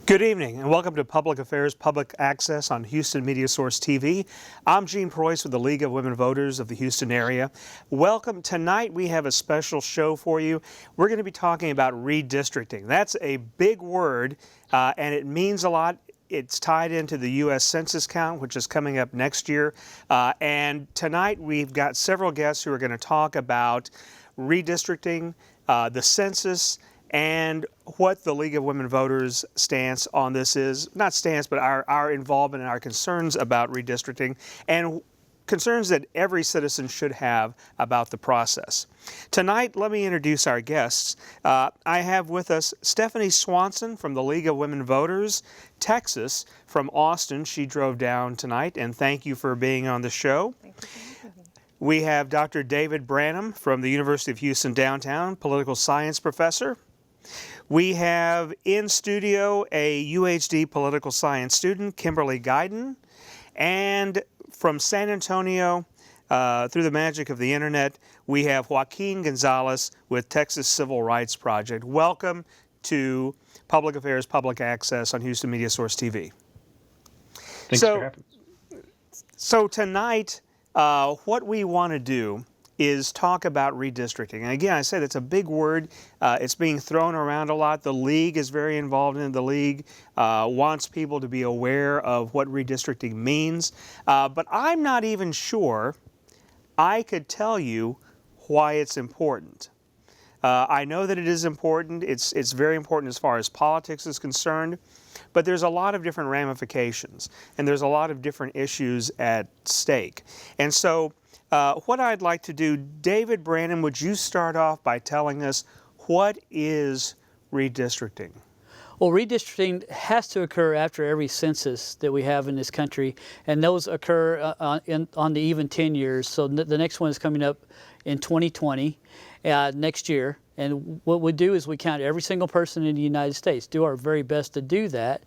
Good evening and welcome to Public Affairs Public Access on Houston Media Source TV. I'm Gene Preuss with the League of Women Voters of the Houston area. Welcome. Tonight we have a special show for you. We're going to be talking about redistricting. That's a big word and it means a lot. It's tied into the U.S. Census count, which is coming up next year. And tonight we've got several guests who are going to talk about redistricting, the census, and what the League of Women Voters stance on this is. Not stance, but our involvement and our concerns about redistricting and concerns that every citizen should have about the process. Tonight, let me introduce our guests. I have with us Stephanie Swanson from the League of Women Voters, Texas, from Austin. She drove down tonight, and thank you for being on the show. Thank you for having me. We have Dr. David Branham from the University of Houston Downtown, political science professor. We have in studio a UHD political science student, Kimberly Guyton, and from San Antonio, through the magic of the internet, we have Joaquin Gonzalez with Texas Civil Rights Project. Welcome to Public Affairs Public Access on Houston Media Source TV. Thanks for having us. So tonight, what we want to do is talk about redistricting. And again, I say that's a big word. It's being thrown around a lot. The League is very involved in it. The League wants people to be aware of what redistricting means. But I'm not even sure I could tell you why it's important. I know that it is important. It's very important as far as politics is concerned. But there's a lot of different ramifications. And there's a lot of different issues at stake. And so what I'd like to do, David Branham, would you start off by telling us what is redistricting? Well, redistricting has to occur after every census that we have in this country, and those occur on the even 10 years. So the next one is coming up in 2020, next year. And what we do is we count every single person in the United States, do our very best to do that.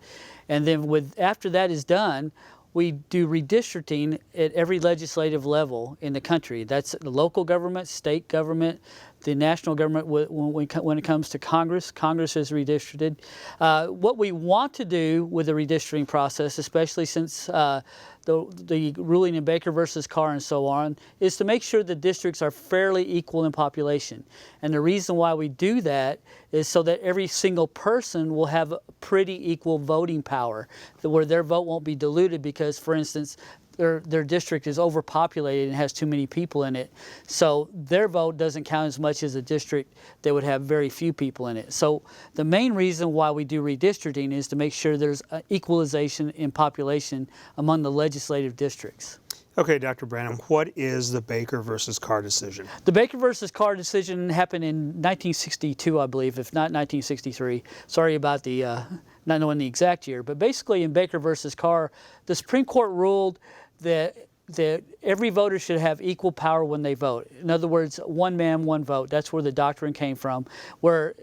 And then after that is done, we do redistricting at every legislative level in the country. That's the local government, state government, the national government. When it comes to Congress, Congress is redistricted. What we want to do with the redistricting process, especially since the ruling in Baker versus Carr and so on, is to make sure the districts are fairly equal in population. And the reason why we do that is so that every single person will have pretty equal voting power, where their vote won't be diluted because, for instance, their district is overpopulated and has too many people in it. So their vote doesn't count as much as a district that would have very few people in it. So the main reason why we do redistricting is to make sure there's equalization in population among the legislative districts. Okay, Dr. Branham, what is the Baker versus Carr decision? The Baker versus Carr decision happened in 1962, I believe, if not 1963. Sorry about the not knowing the exact year, but basically in Baker versus Carr, the Supreme Court ruled that every voter should have equal power when they vote. In other words, one man, one vote. That's where the doctrine came from, where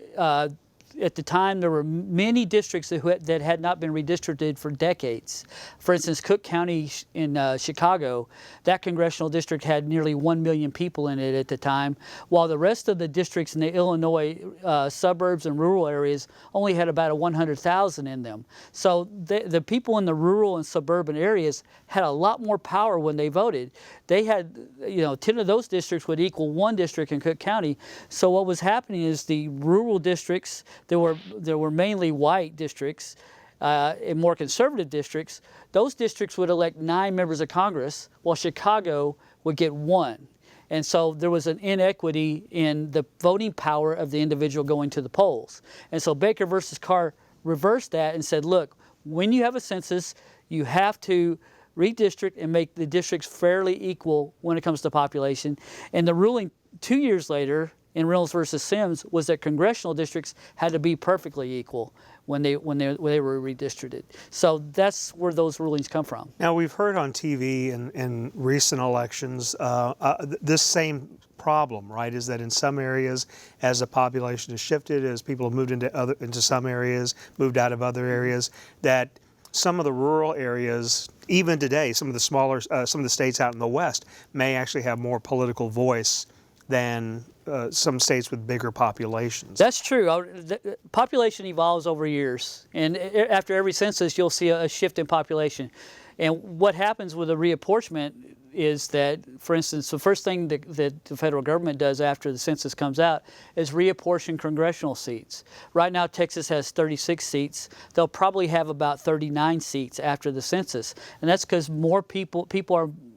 at the time there were many districts that had not been redistricted for decades. For instance, Cook County in Chicago, that congressional district had nearly 1 million people in it at the time, while the rest of the districts in the Illinois suburbs and rural areas only had about 100,000 in them. So the people in the rural and suburban areas had a lot more power when they voted. They had, 10 of those districts would equal one district in Cook County. So what was happening is the rural districts, there were mainly white districts and more conservative districts. Those districts would elect 9 members of Congress, while Chicago would get 1. And so there was an inequity in the voting power of the individual going to the polls. And so Baker versus Carr reversed that and said, look, when you have a census, you have to redistrict and make the districts fairly equal when it comes to population. And the ruling 2 years later in Reynolds versus Sims was that congressional districts had to be perfectly equal when they were redistricted. So that's where those rulings come from. Now, we've heard on TV in recent elections this same problem, right? Is that in some areas, as the population has shifted, as people have moved into some areas, moved out of other areas, that some of the rural areas, even today, some of the smaller, some of the states out in the West may actually have more political voice than some states with bigger populations. That's true. The population evolves over years, and after every census, you'll see a shift in population. And what happens with a reapportionment is that, for instance, the first thing that the federal government does after the census comes out is reapportion congressional seats. Right now, Texas has 36 seats. They'll probably have about 39 seats after the census, and that's because more people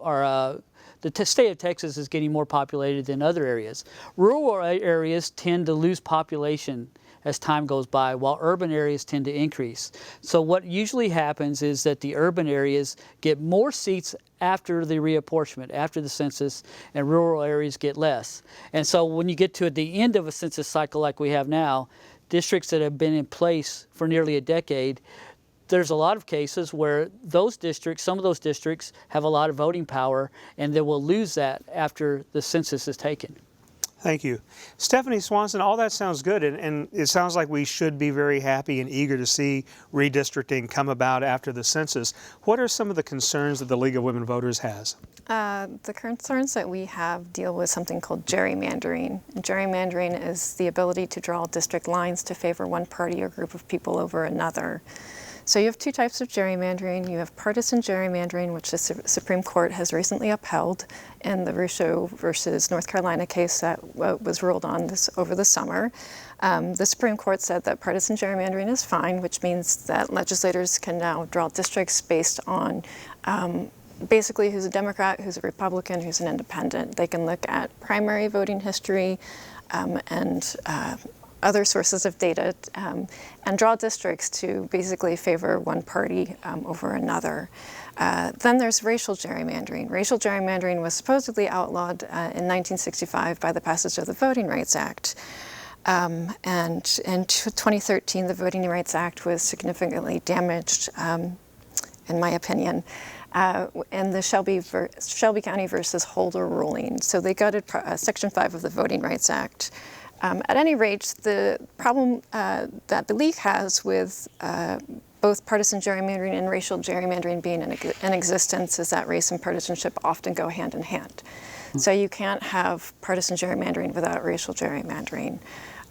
are the state of Texas is getting more populated than other areas. Rural areas tend to lose population as time goes by, while urban areas tend to increase. So what usually happens is that the urban areas get more seats after the reapportionment, after the census, and rural areas get less. And so when you get to the end of a census cycle like we have now, districts that have been in place for nearly a decade, there's a lot of cases where those districts, some of those districts, have a lot of voting power, and they will lose that after the census is taken. Thank you. Stephanie Swanson, all that sounds good, and it sounds like we should be very happy and eager to see redistricting come about after the census. What are some of the concerns that the League of Women Voters has? The concerns that we have deal with something called gerrymandering. And gerrymandering is the ability to draw district lines to favor one party or group of people over another. So you have two types of gerrymandering. You have partisan gerrymandering, which the Supreme Court has recently upheld in the Russo versus North Carolina case that was ruled on over the summer. The Supreme Court said that partisan gerrymandering is fine, which means that legislators can now draw districts based on basically who's a Democrat, who's a Republican, who's an independent. They can look at primary voting history and other sources of data and draw districts to basically favor one party over another. Then there's racial gerrymandering. Racial gerrymandering was supposedly outlawed in 1965 by the passage of the Voting Rights Act. And in 2013, the Voting Rights Act was significantly damaged, in my opinion, in the Shelby County versus Holder ruling. So they gutted Section 5 of the Voting Rights Act. At any rate, the problem that the League has with both partisan gerrymandering and racial gerrymandering being in existence is that race and partisanship often go hand in hand. So you can't have partisan gerrymandering without racial gerrymandering.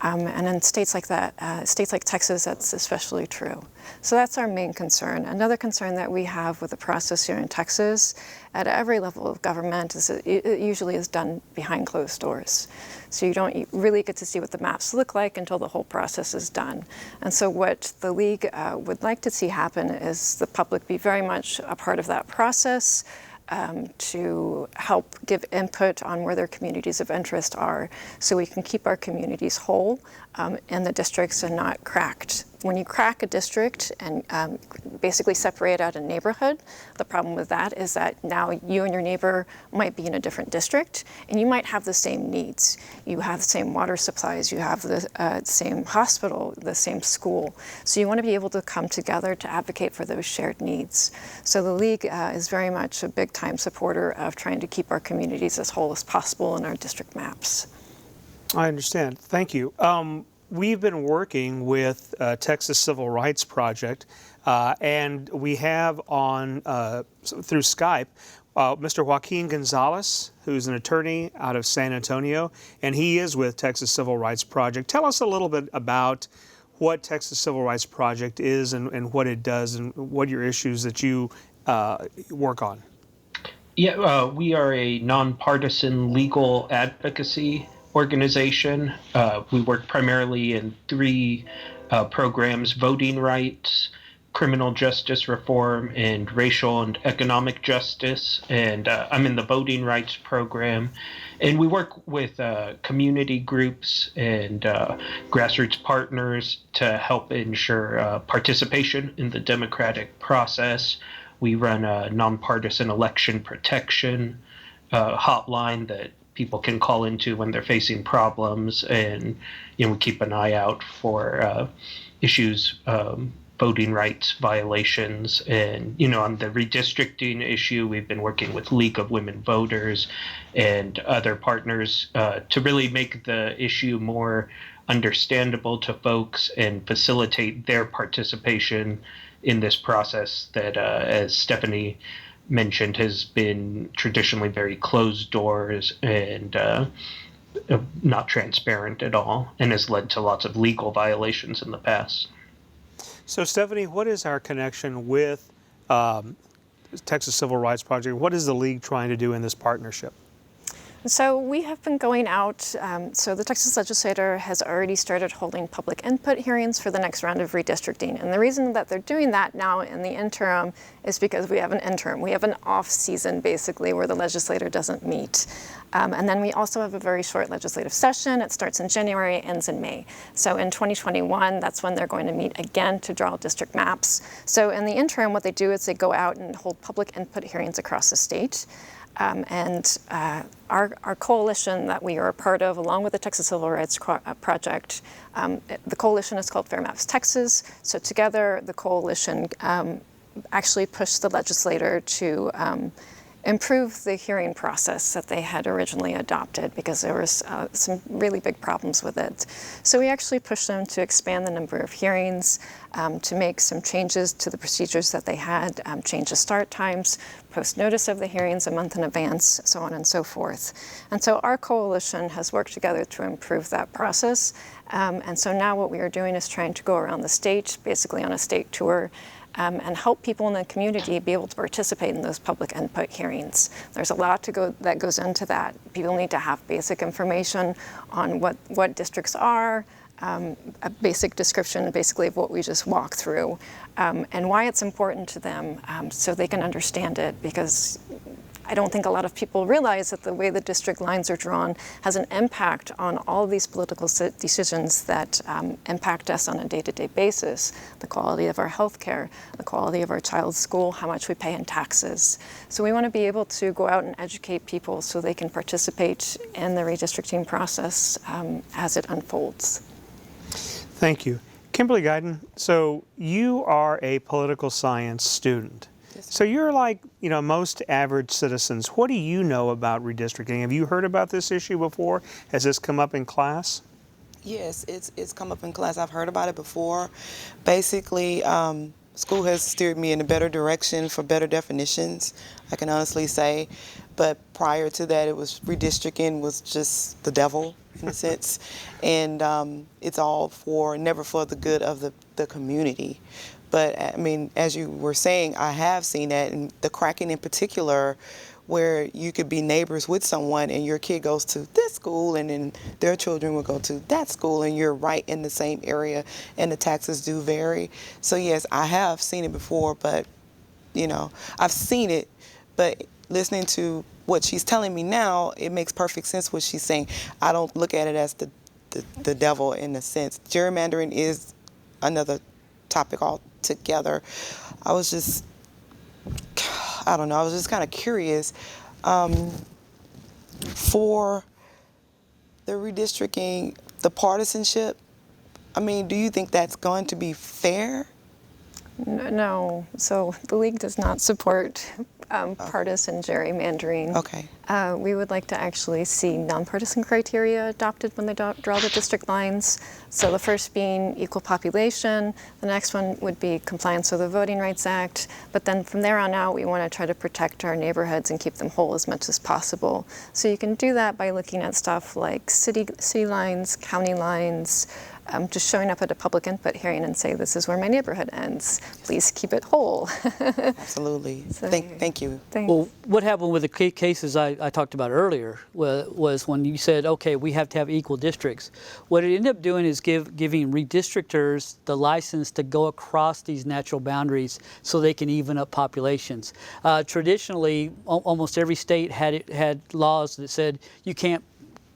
And in states like that, states like Texas, that's especially true. So that's our main concern. Another concern that we have with the process here in Texas, at every level of government, is that it usually is done behind closed doors. So you don't really get to see what the maps look like until the whole process is done. And so what the League would like to see happen is the public be very much a part of that process, to help give input on where their communities of interest are so we can keep our communities whole and the districts are not cracked. When you crack a district and basically separate out a neighborhood, the problem with that is that now you and your neighbor might be in a different district and you might have the same needs. You have the same water supplies, you have the same hospital, the same school. So you want to be able to come together to advocate for those shared needs. So the League is very much a big time supporter of trying to keep our communities as whole as possible in our district maps. I understand. Thank you. We've been working with Texas Civil Rights Project, and we have on through Skype Mr. Joaquin Gonzalez, who's an attorney out of San Antonio, and he is with Texas Civil Rights Project. Tell us a little bit about what Texas Civil Rights Project is and what it does and what your issues that you work on. Yeah, we are a nonpartisan legal advocacy organization. We work primarily in three programs: voting rights, criminal justice reform, and racial and economic justice. And I'm in the voting rights program. And we work with community groups and grassroots partners to help ensure participation in the democratic process. We run a nonpartisan election protection hotline that people can call into when they're facing problems, and we keep an eye out for issues, voting rights violations, and on the redistricting issue, we've been working with League of Women Voters and other partners to really make the issue more understandable to folks and facilitate their participation in this process that, as Stephanie mentioned, has been traditionally very closed doors and not transparent at all and has led to lots of legal violations in the past. So, Stephanie, what is our connection with Texas Civil Rights Project? What is the league trying to do in this partnership? So we have been going out, so the Texas legislature has already started holding public input hearings for the next round of redistricting. And the reason that they're doing that now in the interim is because we have an interim. We have an off season basically where the legislature doesn't meet. And then we also have a very short legislative session. It starts in January, ends in May. So in 2021, that's when they're going to meet again to draw district maps. So in the interim, what they do is they go out and hold public input hearings across the state. Our coalition that we are a part of, along with the Texas Civil Rights Project, the coalition is called Fair Maps Texas. So together, the coalition actually pushed the legislator to improve the hearing process that they had originally adopted because there was some really big problems with it. So we actually pushed them to expand the number of hearings, to make some changes to the procedures that they had, change the start times, post notice of the hearings a month in advance, so on and so forth. And so our coalition has worked together to improve that process. And so now what we are doing is trying to go around the state, basically on a state tour, and help people in the community be able to participate in those public input hearings. There's a lot that goes into that. People need to have basic information on what districts are, a basic description basically of what we just walked through, and why it's important to them so they can understand it, because I don't think a lot of people realize that the way the district lines are drawn has an impact on all of these political decisions that impact us on a day-to-day basis. The quality of our health care, the quality of our child's school, how much we pay in taxes. So we want to be able to go out and educate people so they can participate in the redistricting process as it unfolds. Thank you. Kimberly Guyton, so you are a political science student. So you're like, most average citizens. What do you know about redistricting? Have you heard about this issue before? Has this come up in class? Yes, it's come up in class. I've heard about it before. Basically, school has steered me in a better direction for better definitions, I can honestly say. But prior to that, redistricting was just the devil, in a sense. And it's all never for the good of the community. But I mean, as you were saying, I have seen that, and the cracking in particular, where you could be neighbors with someone and your kid goes to this school and then their children will go to that school and you're right in the same area and the taxes do vary. So yes, I have seen it before, but I've seen it, but listening to what she's telling me now, it makes perfect sense what she's saying. I don't look at it as the devil in a sense. Gerrymandering is another topic altogether. I was just kind of curious. For the redistricting, the partisanship, I mean, do you think that's going to be fair? No. So the league does not support partisan gerrymandering. Okay. We would like to actually see nonpartisan criteria adopted when they draw the district lines. So the first being equal population, the next one would be compliance with the Voting Rights Act, but then from there on out we want to try to protect our neighborhoods and keep them whole as much as possible. So you can do that by looking at stuff like city lines, county lines, just showing up at a public input hearing and say, this is where my neighborhood ends. Please keep it whole. Absolutely. So, thank you. Thanks. Well, what happened with the cases I talked about earlier was when you said, okay, we have to have equal districts. What it ended up doing is giving redistrictors the license to go across these natural boundaries so they can even up populations. Traditionally, almost every state had laws that said you can't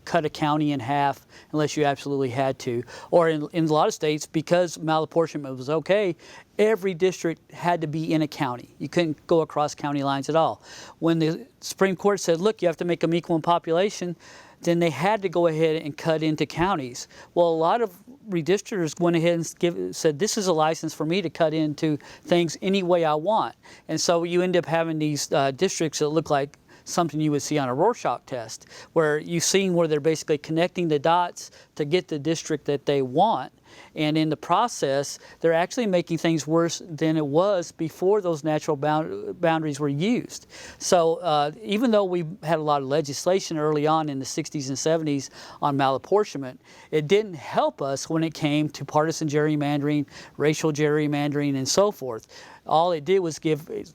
cut a county in half unless you absolutely had to. Or in a lot of states, because malapportionment was okay, every district had to be in a county. You couldn't go across county lines at all. When the Supreme Court said, look, you have to make them equal in population, then they had to go ahead and cut into counties. Well, a lot of redistrictors went ahead and said, this is a license for me to cut into things any way I want. And so you end up having these districts that look like something you would see on a Rorschach test, where you've seen where they're basically connecting the dots to get the district that they want. And in the process, they're actually making things worse than it was before those natural boundaries were used. So even though we had a lot of legislation early on in the 60s and 70s on malapportionment, it didn't help us when it came to partisan gerrymandering, racial gerrymandering, and so forth. All it did was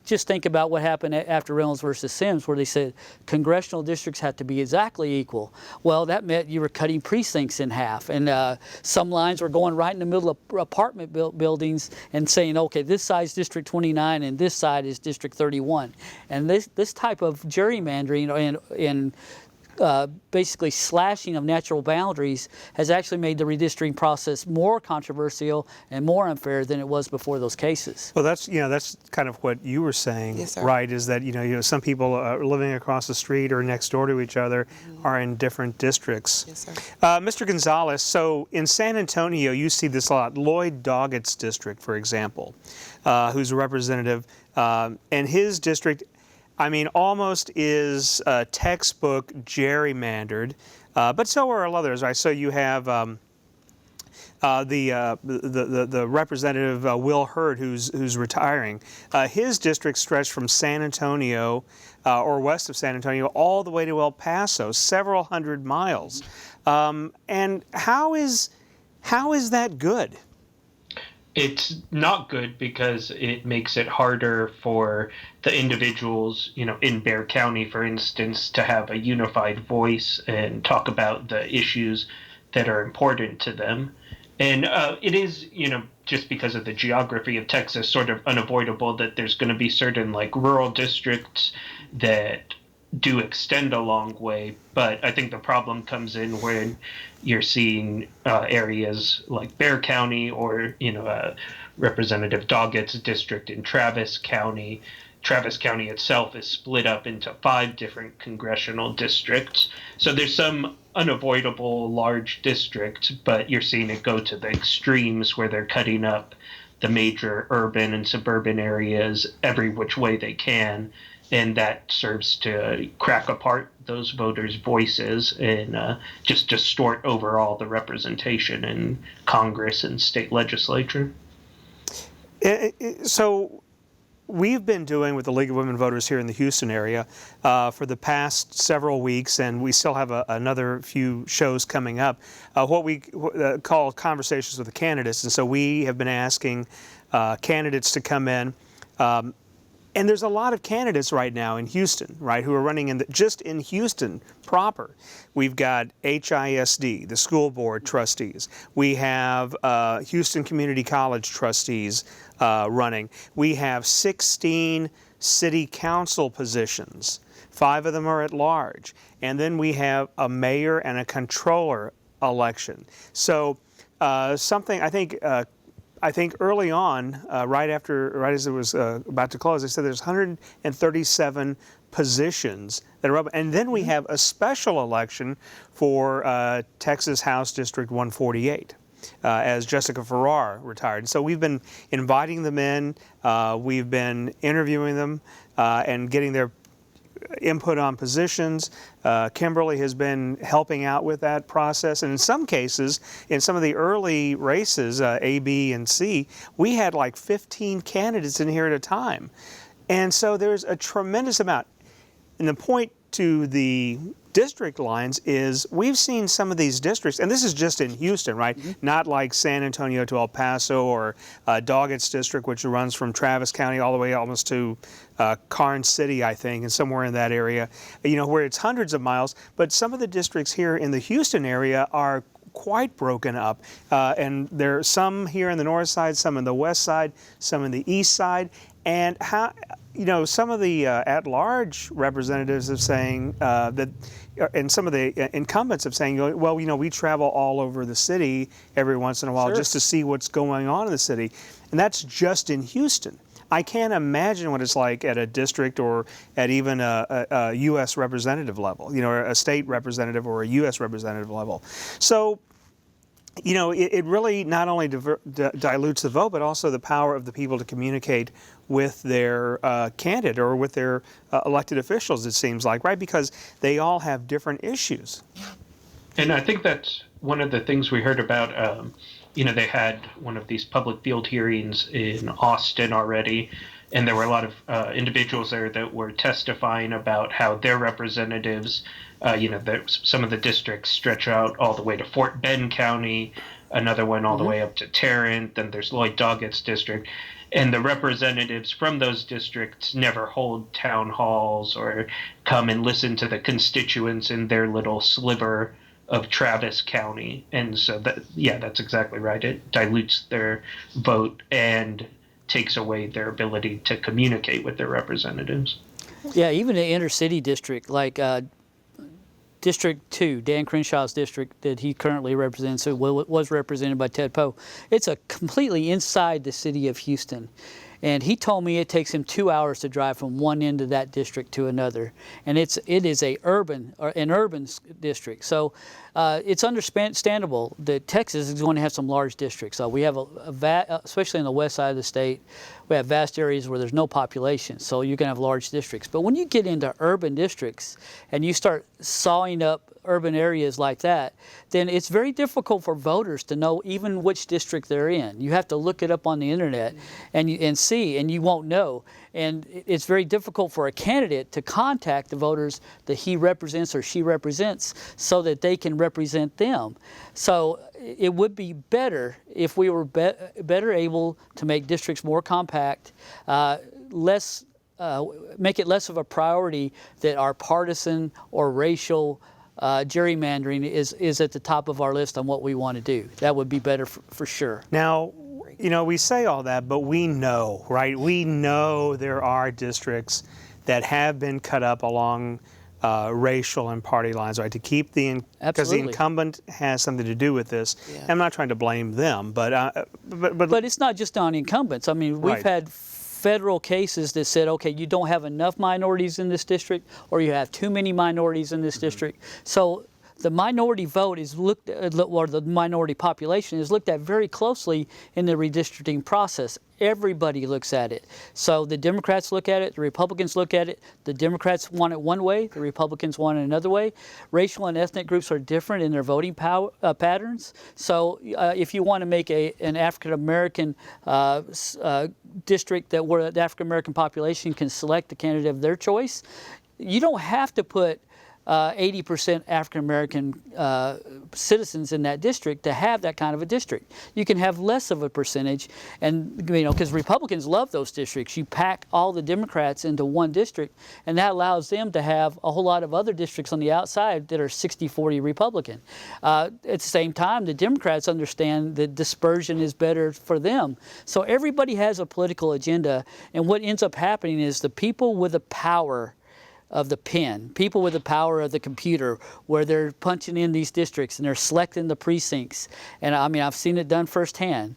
just think about what happened after Reynolds versus Sims, where they said congressional districts had to be exactly equal. Well, that meant you were cutting precincts in half, and some lines were going right in the middle of apartment buildings and saying, okay, this side is District 29 and this side is District 31. And this type of gerrymandering and basically slashing of natural boundaries has actually made the redistricting process more controversial and more unfair than it was before those cases. Well, that's kind of what you were saying, Yes, sir. right? Is that some people living across the street or next door to each other are in different districts. Yes, sir. Mr. Gonzalez, so in San Antonio, you see this a lot. Lloyd Doggett's district, for example, who's a representative, and his district, I mean, almost is textbook gerrymandered, but so are others, right? So you have the representative Will Hurd, who's retiring. His district stretched from San Antonio or west of San Antonio all the way to El Paso, several hundred miles. And how is that good? It's not good because it makes it harder for the individuals, in Bexar County, for instance, to have a unified voice and talk about the issues that are important to them. And it is, just because of the geography of Texas, sort of unavoidable that there's going to be certain rural districts that do extend a long way. But I think the problem comes in when you're seeing areas like Bexar County or, Representative Doggett's district in Travis County. Travis County itself is split up into 5 different congressional districts. So there's some unavoidable large districts, but you're seeing it go to the extremes where they're cutting up the major urban and suburban areas every which way they can. And that serves to crack apart those voters' voices and just distort overall the representation in Congress and state legislature. So we've been doing with the League of Women Voters here in the Houston area for the past several weeks, and we still have another few shows coming up, what we call Conversations with the Candidates. And so we have been asking candidates to come in. And there's a lot of candidates right now in Houston, right, who are running just in Houston proper. We've got HISD, the school board trustees. We have Houston Community College trustees running. We have 16 city council positions. 5 of them are at large. And then we have a mayor and a controller election. So something I think early on, right as it was about to close, they said there's 137 positions that are open. And then we have a special election for Texas House District 148 as Jessica Farrar retired. So we've been inviting them in. We've been interviewing them and getting their input on positions. Kimberly has been helping out with that process, and in some cases, in some of the early races, A, B, and C, we had like 15 candidates in here at a time. And so there's a tremendous amount. And the point to the district lines is we've seen some of these districts, and this is just in Houston, right? Mm-hmm. Not like San Antonio to El Paso or Doggett's district, which runs from Travis County all the way almost to Karnes City, I think, and somewhere in that area, where it's hundreds of miles. But some of the districts here in the Houston area are quite broken up, and there are some here in the north side, some in the west side, some in the east side, and some of the at-large representatives of saying that, and some of the incumbents of saying, well, we travel all over the city every once in a while just to see what's going on in the city, and that's just in Houston. I can't imagine what it's like at a district or at even a U.S. representative level, or a state representative or a U.S. representative level. So, it really not only dilutes the vote, but also the power of the people to communicate with their candidate or with their elected officials, it seems like, right? Because they all have different issues. And I think that's one of the things we heard about. They had one of these public field hearings in Austin already, and there were a lot of individuals there that were testifying about how their representatives, some of the districts stretch out all the way to Fort Bend County, another one all the way up to Tarrant, then there's Lloyd Doggett's district. And the representatives from those districts never hold town halls or come and listen to the constituents in their little sliver of Travis County. And so that's exactly right. It dilutes their vote and takes away their ability to communicate with their representatives. Yeah, even the inner city district, like District 2, Dan Crenshaw's district that he currently represents, so was represented by Ted Poe, it's a completely inside the city of Houston. And he told me it takes him 2 hours to drive from one end of that district to another. And it is an urban district. So it's understandable that Texas is going to have some large districts. We have especially on the west side of the state, we have vast areas where there's no population. So you're going to have large districts. But when you get into urban districts and you start sawing up urban areas like that, then it's very difficult for voters to know even which district they're in. You have to look it up on the internet and see, and you won't know. And it's very difficult for a candidate to contact the voters that he represents or she represents so that they can represent them. So it would be better if we were better able to make districts more compact, make it less of a priority that our partisan or racial gerrymandering is at the top of our list on what we want to do. That would be better for sure. Now, we say all that, but we know, right? We know there are districts that have been cut up along racial and party lines, right? To keep because the incumbent has something to do with this. Yeah. I'm not trying to blame them, but it's not just on incumbents. I mean, we've had federal cases that said, okay, you don't have enough minorities in this district, or you have too many minorities in this district. So the minority vote is looked at, or the minority population is looked at very closely in the redistricting process. Everybody looks at it. So the Democrats look at it, the Republicans look at it. The Democrats want it one way, the Republicans want it another way. Racial and ethnic groups are different in their voting patterns. So if you want to make an African American district where the African American population can select the candidate of their choice, you don't have to put 80% African American citizens in that district to have that kind of a district. You can have less of a percentage, and because Republicans love those districts. You pack all the Democrats into one district, and that allows them to have a whole lot of other districts on the outside that are 60-40 Republican. At the same time, the Democrats understand that dispersion is better for them. So everybody has a political agenda, and what ends up happening is the people with the power of the pen, people with the power of the computer, where they're punching in these districts and they're selecting the precincts. And I mean, I've seen it done firsthand.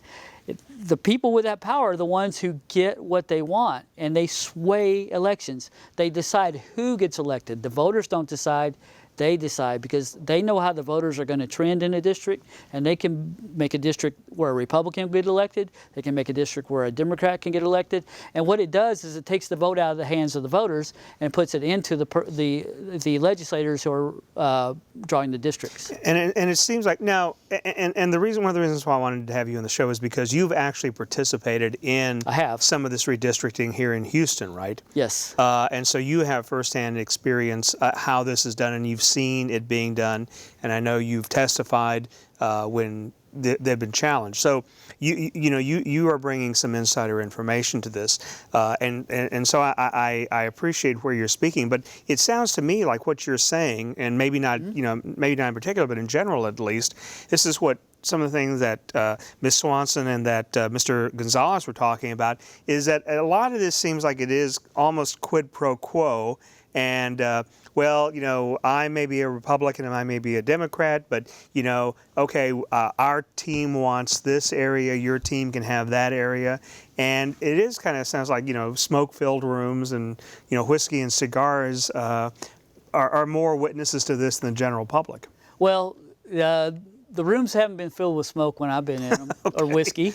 The people with that power are the ones who get what they want, and they sway elections. They decide who gets elected. The voters don't decide. They decide, because they know how the voters are going to trend in a district, and they can make a district where a Republican can get elected. They can make a district where a Democrat can get elected. And what it does is it takes the vote out of the hands of the voters and puts it into the legislators who are drawing the districts. And it seems like now, and one of the reasons why I wanted to have you on the show is because you've actually participated in some of this redistricting here in Houston, right? Yes. And so you have firsthand experience how this is done, and you've seen it being done, and I know you've testified when they've been challenged. So you are bringing some insider information to this, and so I appreciate where you're speaking. But it sounds to me like what you're saying, and maybe not maybe not in particular, but in general at least, this is what some of the things that Ms. Swanson and that Mr. Gonzalez were talking about, is that a lot of this seems like it is almost quid pro quo. And, I may be a Republican and I may be a Democrat, but, okay, our team wants this area, your team can have that area. And it is kind of sounds like, smoke-filled rooms and, whiskey and cigars are more witnesses to this than the general public. Well, the rooms haven't been filled with smoke when I've been in them, or whiskey.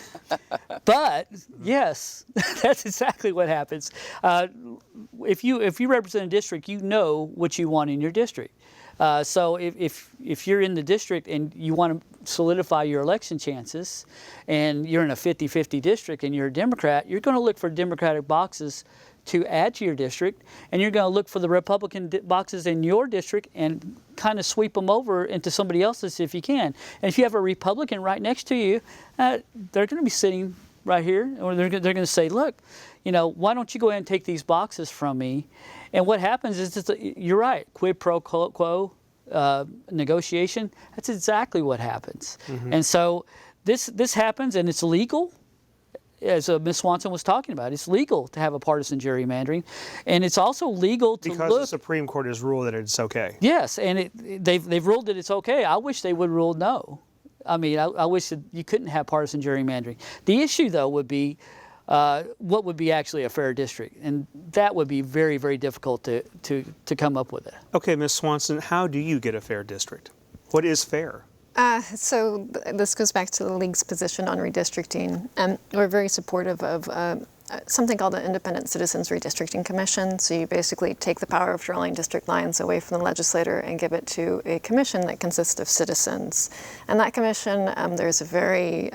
But yes, that's exactly what happens. If you represent a district, you know what you want in your district. So if you're in the district and you want to solidify your election chances, and you're in a 50-50 district and you're a Democrat, you're going to look for Democratic boxes to add to your district, and you're going to look for the Republican boxes in your district and kind of sweep them over into somebody else's if you can. And if you have a Republican right next to you, they're going to be sitting right here, or they're going to say, look, you know, why don't you go ahead and take these boxes from me? And what happens is, you're right, quid pro quo negotiation. That's exactly what happens. And so this happens, and it's legal. As Ms. Swanson was talking about, it's legal to have a partisan gerrymandering, and it's also legal to because the Supreme Court has ruled that it's okay. Yes, and they've ruled that it's okay. I wish they would rule no. I mean, I wish that you couldn't have partisan gerrymandering. The issue, though, would be what would be actually a fair district, and that would be very, very difficult to come up with it. Okay, Ms. Swanson, how do you get a fair district? What is fair? So this goes back to the League's position on redistricting. We're very supportive of something called the Independent Citizens Redistricting Commission. So you basically take the power of drawing district lines away from the legislator and give it to a commission that consists of citizens. And that commission, there's a very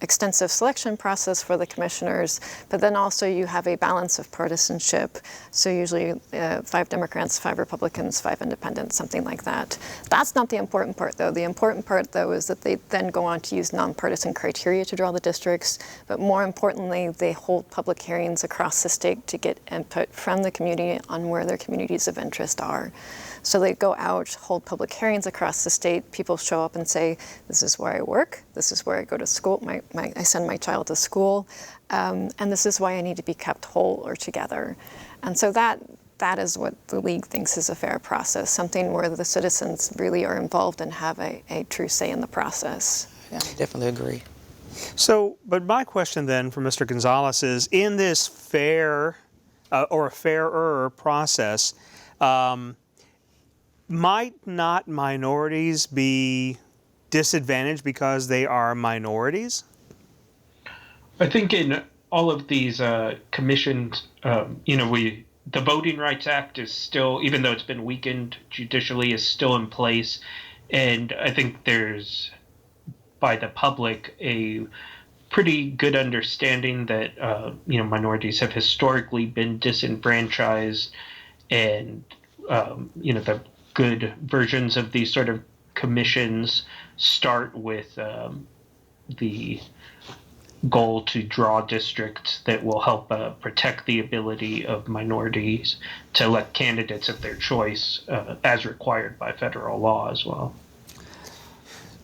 extensive selection process for the commissioners, but then also you have a balance of partisanship. So usually 5 Democrats, 5 Republicans, 5 independents, something like that. That's not the important part, though. The important part, though, is that they then go on to use nonpartisan criteria to draw the districts, but more importantly, they hold public hearings across the state to get input from the community on where their communities of interest are. So they go out, hold public hearings across the state. People show up and say, this is where I work, this is where I go to school, I send my child to school, and this is why I need to be kept whole or together. And so that is what the League thinks is a fair process, something where the citizens really are involved and have a true say in the process. Yeah, I definitely agree. So, but my question then for Mr. Gonzalez is, in this fair or a fairer process, might not minorities be disadvantaged because they are minorities? I think in all of these commissions, the Voting Rights Act is still, even though it's been weakened judicially, is still in place. And I think there's, by the public, a pretty good understanding that minorities have historically been disenfranchised, and the good versions of these sort of commissions start with the goal to draw districts that will help protect the ability of minorities to elect candidates of their choice as required by federal law as well.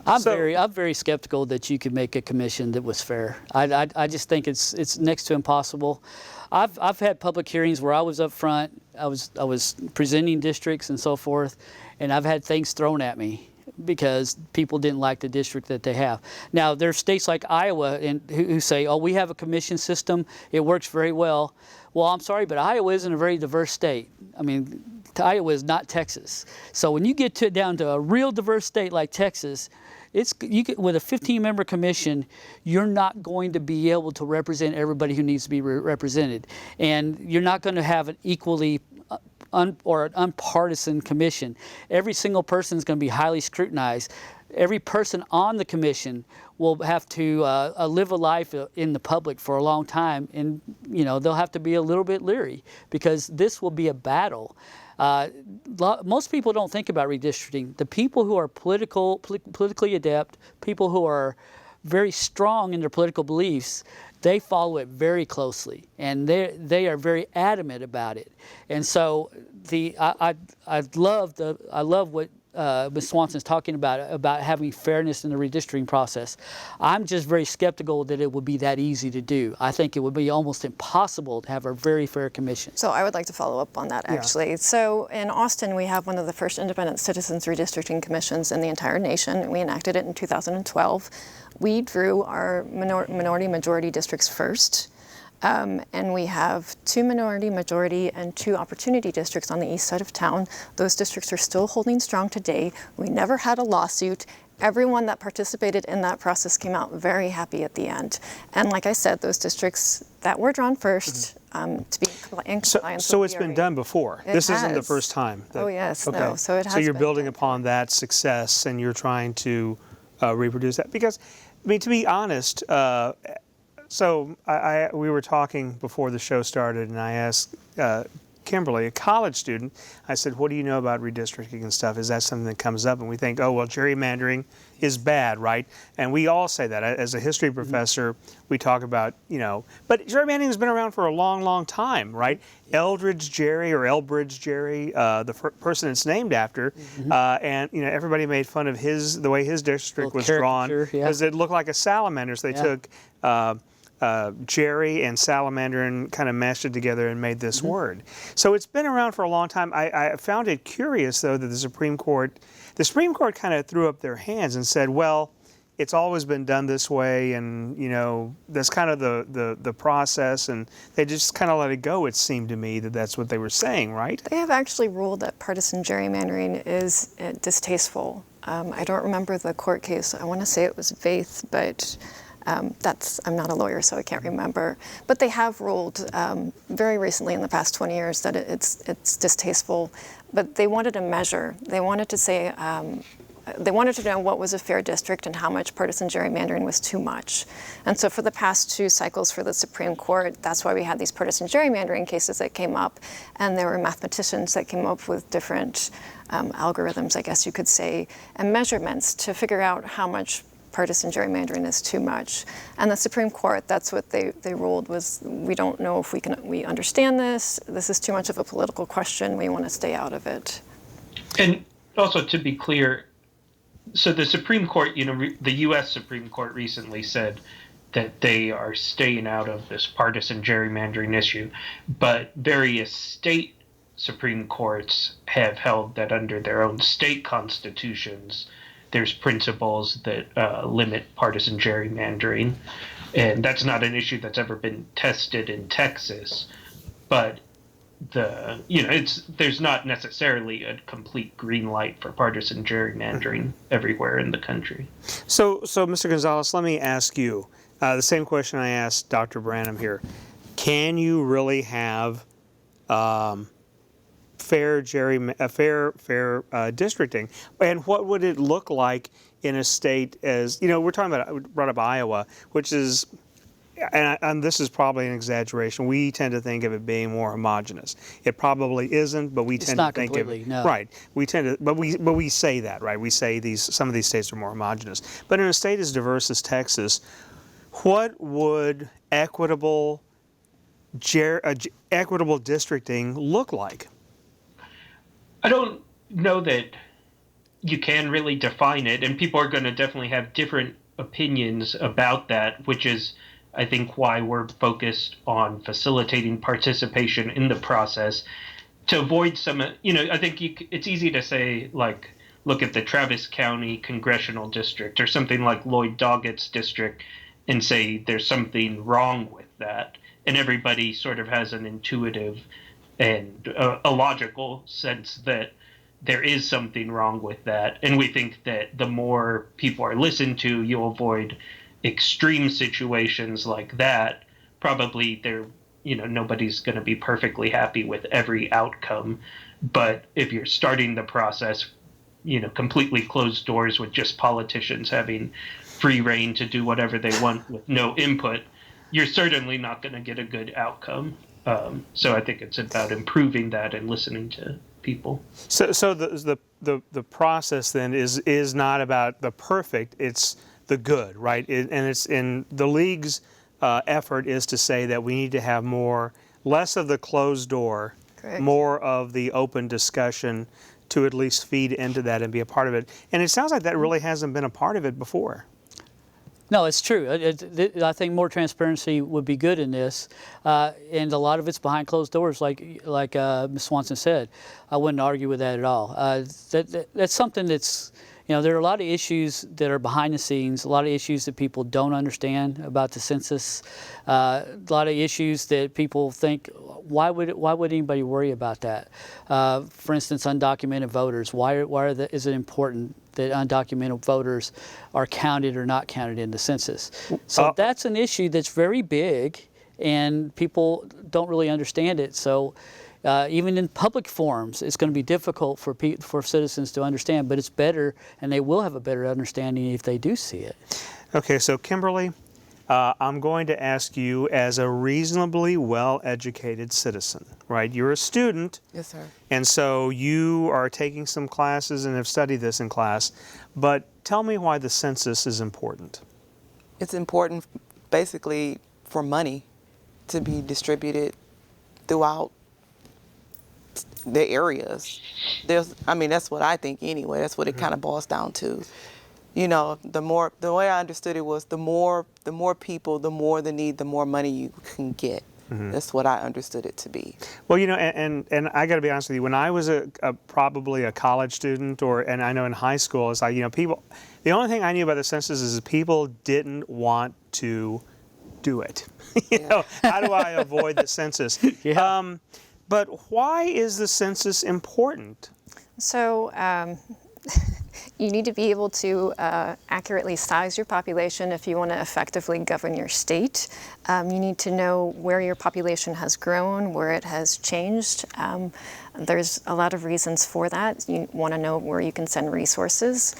I'm very skeptical that you could make a commission that was fair. I just think it's next to impossible. I've had public hearings where I was up front, I was presenting districts and so forth, and I've had things thrown at me because people didn't like the district that they have. Now, there are states like Iowa who say, oh, we have a commission system, it works very well. Well, I'm sorry, but Iowa isn't a very diverse state. I mean, Iowa is not Texas. So when you get down to a real diverse state like Texas, with a 15-member commission, you're not going to be able to represent everybody who needs to be represented. And you're not going to have an equally or an unpartisan commission. Every single person is going to be highly scrutinized. Every person on the commission will have to live a life in the public for a long time, and they'll have to be a little bit leery because this will be a battle. Most people don't think about redistricting. The people who are politically adept, people who are very strong in their political beliefs, they follow it very closely, and they are very adamant about it. And so I love what Ms. Swanson's talking about having fairness in the redistricting process. I'm just very skeptical that it would be that easy to do. I think it would be almost impossible to have a very fair commission. So I would like to follow up on that, actually. Yeah. So in Austin, we have one of the first independent citizens redistricting commissions in the entire nation. We enacted it in 2012. We drew our minority-majority districts first. And we have 2 minority, majority, and 2 opportunity districts on the east side of town. Those districts are still holding strong today. We never had a lawsuit. Everyone that participated in that process came out very happy at the end. And like I said, those districts that were drawn first, to be compliance. So with it's been DRE. done before. It This isn't the has. first time. Oh, yes, Okay. no, so it has So you're been building done. upon that success, and you're trying to reproduce that. Because, I mean, to be honest, so we were talking before the show started, and I asked Kimberly, a college student, I said, what do you know about redistricting and stuff? Is that something that comes up? And we think, oh, well, gerrymandering is bad, right? And we all say that. As a history professor, we talk about, but gerrymandering has been around for a long, long time, right? Eldridge Gerry or Elbridge Gerry, the person it's named after, and everybody made fun of the way his district was drawn because it looked like a salamander. So they took Gerry and salamander and kind of mashed it together and made this word. So it's been around for a long time. I found it curious, though, that the Supreme Court kind of threw up their hands and said, well, it's always been done this way, and that's kind of the process, and they just kind of let it go. It seemed to me that that's what they were saying, right? They have actually ruled that partisan gerrymandering is distasteful. I don't remember the court case. I want to say it was Vaith, but I'm not a lawyer, so I can't remember. But they have ruled very recently in the past 20 years that it's distasteful. But they wanted a measure. They wanted to say, they wanted to know what was a fair district and how much partisan gerrymandering was too much. And so for the past 2 cycles for the Supreme Court, that's why we had these partisan gerrymandering cases that came up. And there were mathematicians that came up with different algorithms, I guess you could say, and measurements to figure out how much partisan gerrymandering is too much. And the Supreme Court, that's what they ruled was, we don't know if we understand this. This is too much of a political question. We want to stay out of it. And also, to be clear, so the Supreme Court, the U.S. Supreme Court recently said that they are staying out of this partisan gerrymandering issue, but various state Supreme Courts have held that under their own state constitutions, there's principles that limit partisan gerrymandering, and that's not an issue that's ever been tested in Texas. But there's not necessarily a complete green light for partisan gerrymandering everywhere in the country. So Mr. Gonzalez, let me ask you the same question I asked Dr. Branham here. Can you really have fair districting, and what would it look like in a state as we're talking about? I brought up Iowa, which is, and this is probably an exaggeration. We tend to think of it being more homogenous. It probably isn't, but we tend to think of it. No. Right. We tend to, but we say that, right? We say some of these states are more homogenous. But in a state as diverse as Texas, what would equitable districting look like? I don't know that you can really define it, and people are going to definitely have different opinions about that, which is, I think, why we're focused on facilitating participation in the process to avoid some, I think it's easy to say, like, look at the Travis County Congressional District or something like Lloyd Doggett's district and say there's something wrong with that. And everybody sort of has an intuitive and a logical sense that there is something wrong with that. And we think that the more people are listened to, you'll avoid extreme situations like that. Probably nobody's going to be perfectly happy with every outcome. But if you're starting the process, completely closed doors with just politicians having free reign to do whatever they want with no input, you're certainly not going to get a good outcome. So I think it's about improving that and listening to people. So the process then is not about the perfect; it's the good, right? And it's in the league's effort is to say that we need to have less of the closed door, Correct. More of the open discussion to at least feed into that and be a part of it. And it sounds like that really hasn't been a part of it before. No, it's true. I think more transparency would be good in this, and a lot of it's behind closed doors, like Ms. Swanson said. I wouldn't argue with that at all. That's something that's, there are a lot of issues that are behind the scenes, a lot of issues that people don't understand about the census, a lot of issues that people think, why would anybody worry about that? For instance, undocumented voters. Why is it important that undocumented voters are counted or not counted in the census? So that's an issue that's very big, and people don't really understand it. So even in public forums, it's going to be difficult for citizens to understand, but it's better, and they will have a better understanding if they do see it. Okay, so Kimberly, I'm going to ask you, as a reasonably well-educated citizen, right? You're a student. Yes, sir. And so you are taking some classes and have studied this in class, but tell me why the census is important. It's important basically for money to be distributed throughout the areas. That's what I think anyway. That's what it kind of boils down to. You know, the way I understood it was the more people, the more the need, the more money you can get. That's what I understood it to be. Well, you know, and I got to be honest with you. When I was probably a college student, and I know in high school, it's like, you know, people. The only thing I knew about the census is people didn't want to do it. You know, how do I avoid the census? Yeah. But why is the census important? So you need to be able to accurately size your population if you want to effectively govern your state. You need to know where your population has grown, where it has changed. There's a lot of reasons for that. You want to know where you can send resources.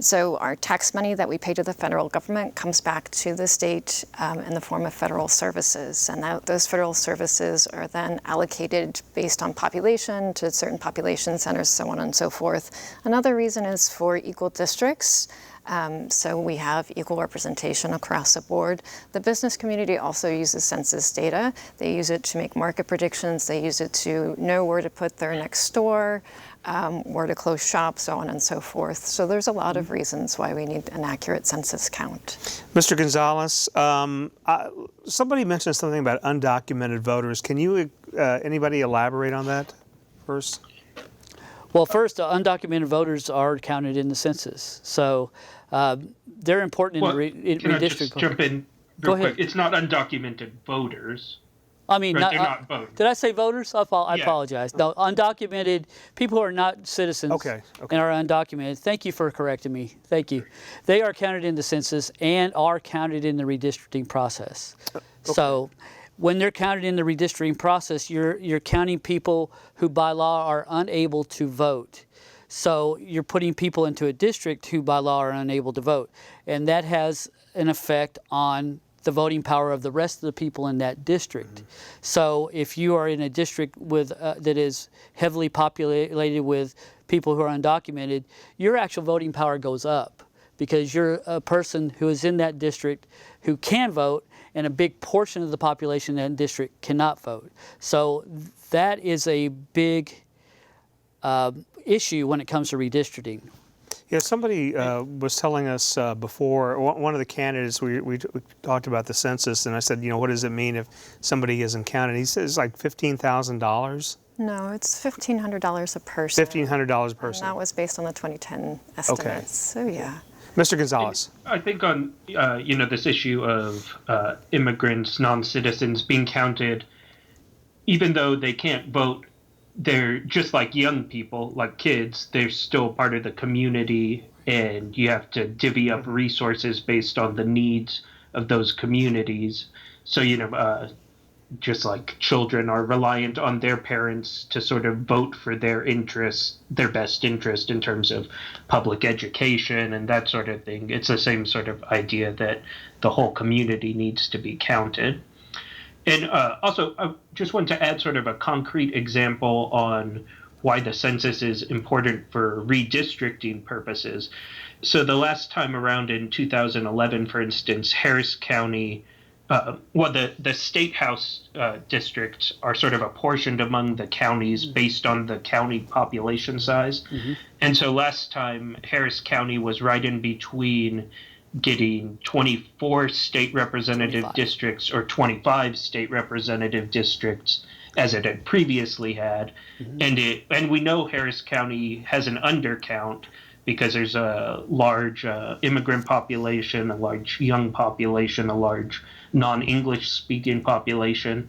So our tax money that we pay to the federal government comes back to the state in the form of federal services. And those federal services are then allocated based on population to certain population centers, so on and so forth. Another reason is for equal districts. So we have equal representation across the board. The business community also uses census data. They use it to make market predictions. They use it to know where to put their next store, where to close shop, so on and so forth. So there's a lot of reasons why we need an accurate census count. Mr. Gonzalez, somebody mentioned something about undocumented voters. Can you, anybody elaborate on that first? Well, first, undocumented voters are counted in the census, so they're important in Can I just jump in real quick? It's not undocumented voters. I mean, Right, they're not voters. Did I say voters? I apologize. No, undocumented people who are not citizens Okay. and are undocumented. Thank you for correcting me. Thank you. They are counted in the census and are counted in the redistricting process. So when they're counted in the redistricting process, you're counting people who by law are unable to vote. So you're putting people into a district who by law are unable to vote. And that has an effect on the voting power of the rest of the people in that district. So if you are in a district with that is heavily populated with people who are undocumented, your actual voting power goes up because you're a person who is in that district who can vote, and a big portion of the population in that district cannot vote. So that is a big issue when it comes to redistricting. Yeah, somebody was telling us before, one of the candidates, we talked about the census, and I said, you know, what does it mean if somebody isn't counted? He says like $15,000. No, it's $1,500 a person. $1,500 a person. And that was based on the 2010 estimates. Okay. So yeah. Mr. Gonzalez. I think on this issue of immigrants, non-citizens being counted, even though they can't vote, they're just like young people, like kids. They're still part of the community, and you have to divvy up resources based on the needs of those communities. So just like children are reliant on their parents to sort of vote for their interests, their best interest in terms of public education and that sort of thing. It's the same sort of idea that the whole community needs to be counted. And also, I just want to add sort of a concrete example on why the census is important for redistricting purposes. So the last time around in 2011, for instance, Harris County, the state house districts are sort of apportioned among the counties based on the county population size. And so last time, Harris County was right in between getting 24 state representative districts or 25 state representative districts as it had previously had. And we know Harris County has an undercount because there's a large immigrant population, a large young population, a large non-English speaking population.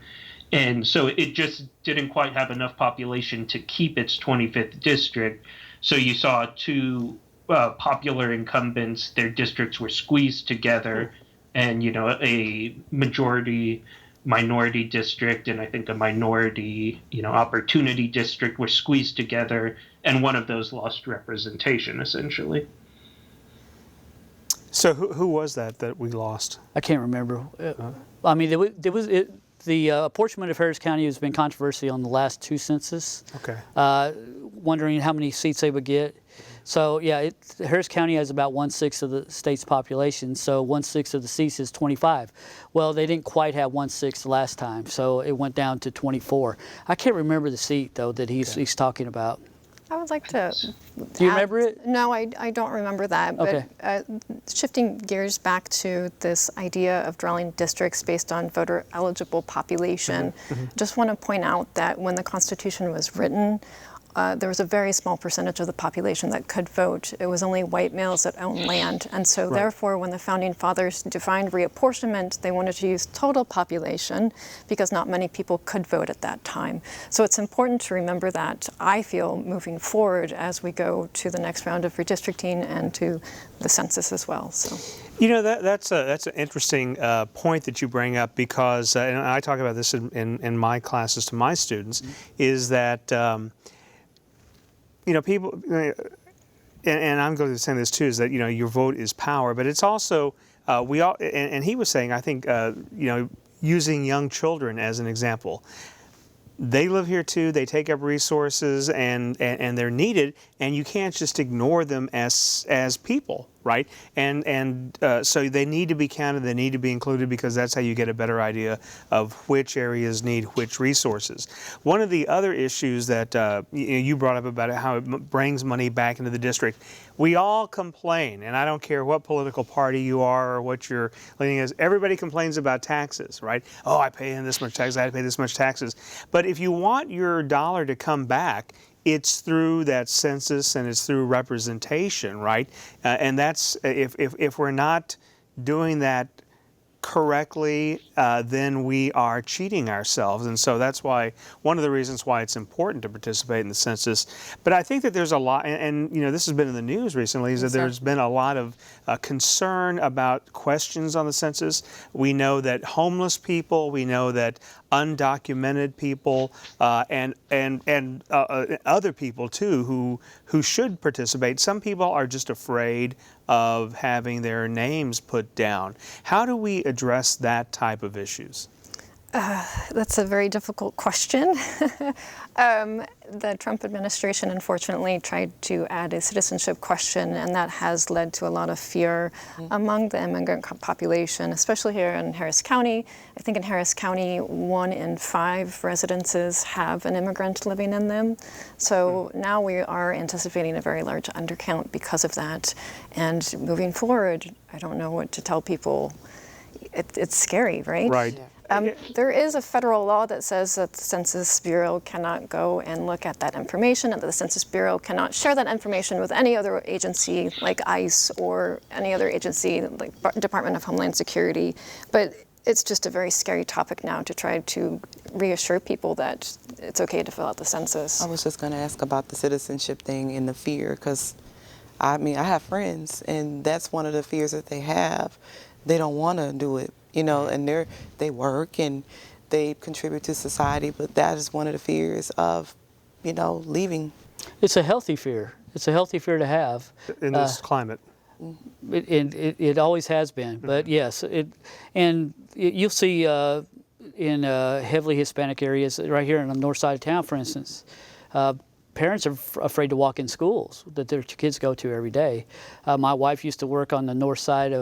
And so it just didn't quite have enough population to keep its 25th district. So you saw two popular incumbents, their districts were squeezed together, and a majority minority district and I think a minority opportunity district were squeezed together, and one of those lost representation essentially. So who was that we lost? I can't remember. I mean, the apportionment of Harris County has been controversial on the last 2 census. Okay. Wondering how many seats they would get. So yeah, Harris County has about 1/6 of the state's population, so 1/6 of the seats is 25. Well, they didn't quite have 1/6 last time, so it went down to 24. I can't remember the seat though that he's talking about. I would like to. Do you remember it? No, I don't remember that. But Okay. Shifting gears back to this idea of drawing districts based on voter eligible population, just want to point out that when the Constitution was written, there was a very small percentage of the population that could vote. It was only white males that owned land. And so therefore, when the Founding Fathers defined reapportionment, they wanted to use total population because not many people could vote at that time. So it's important to remember that, I feel, moving forward as we go to the next round of redistricting and to the census as well. So. That's an interesting point that you bring up because, and I talk about this in my classes to my students, is that people, and I'm going to say this too, is that your vote is power, but it's also and he was saying, I think, using young children as an example. They live here too. They take up resources, and they're needed, and you can't just ignore them as people, right? And so they need to be counted. They need to be included because that's how you get a better idea of which areas need which resources. One of the other issues that you brought up about how it brings money back into the district. We all complain, and I don't care what political party you are or what your leaning is. Everybody complains about taxes, right? Oh, I pay in this much taxes. I pay this much taxes. But if you want your dollar to come back, it's through that census and it's through representation, right? And that's if we're not doing that correctly, then we are cheating ourselves. And so that's why, one of the reasons why it's important to participate in the census. But I think that there's a lot, and this has been in the news recently, is that there's been a lot of concern about questions on the census. We know that homeless people, we know that undocumented people, and other people too who should participate. Some people are just afraid of having their names put down. How do we address that type of issues? That's a very difficult question. The Trump administration, unfortunately, tried to add a citizenship question, and that has led to a lot of fear among the immigrant population, especially here in Harris County. I think in Harris County, 1 in 5 residences have an immigrant living in them. So now we are anticipating a very large undercount because of that. And moving forward, I don't know what to tell people. It's scary, right? Right. There is a federal law that says that the Census Bureau cannot go and look at that information, and that the Census Bureau cannot share that information with any other agency like ICE or any other agency like Department of Homeland Security. But it's just a very scary topic now to try to reassure people that it's okay to fill out the census. I was just going to ask about the citizenship thing and the fear, because I have friends, and that's one of the fears that they have. They don't want to do it, and they work and they contribute to society, but that is one of the fears of, leaving. It's a healthy fear. It's a healthy fear to have. In this climate. It always has been, but yes, you'll see in heavily Hispanic areas right here on the north side of town, for instance, parents are afraid to walk in schools that their kids go to every day. My wife used to work on the north side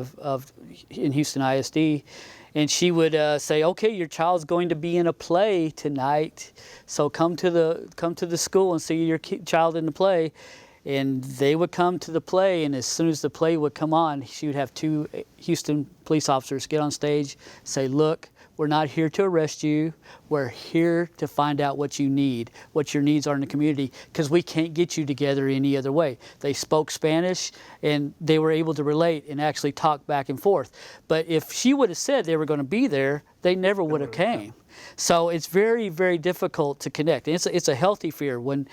in Houston ISD, and she would say, "Okay, your child's going to be in a play tonight, so come to the school and see your child in the play." And they would come to the play, and as soon as the play would come on, she would have 2 Houston police officers get on stage, say, "Look, we're not here to arrest you. We're here to find out what you need, what your needs are in the community, because we can't get you together any other way." They spoke Spanish, and they were able to relate and actually talk back and forth. But if she would have said they were going to be there, they never would have came. So it's very, very difficult to connect. And it's a healthy fear when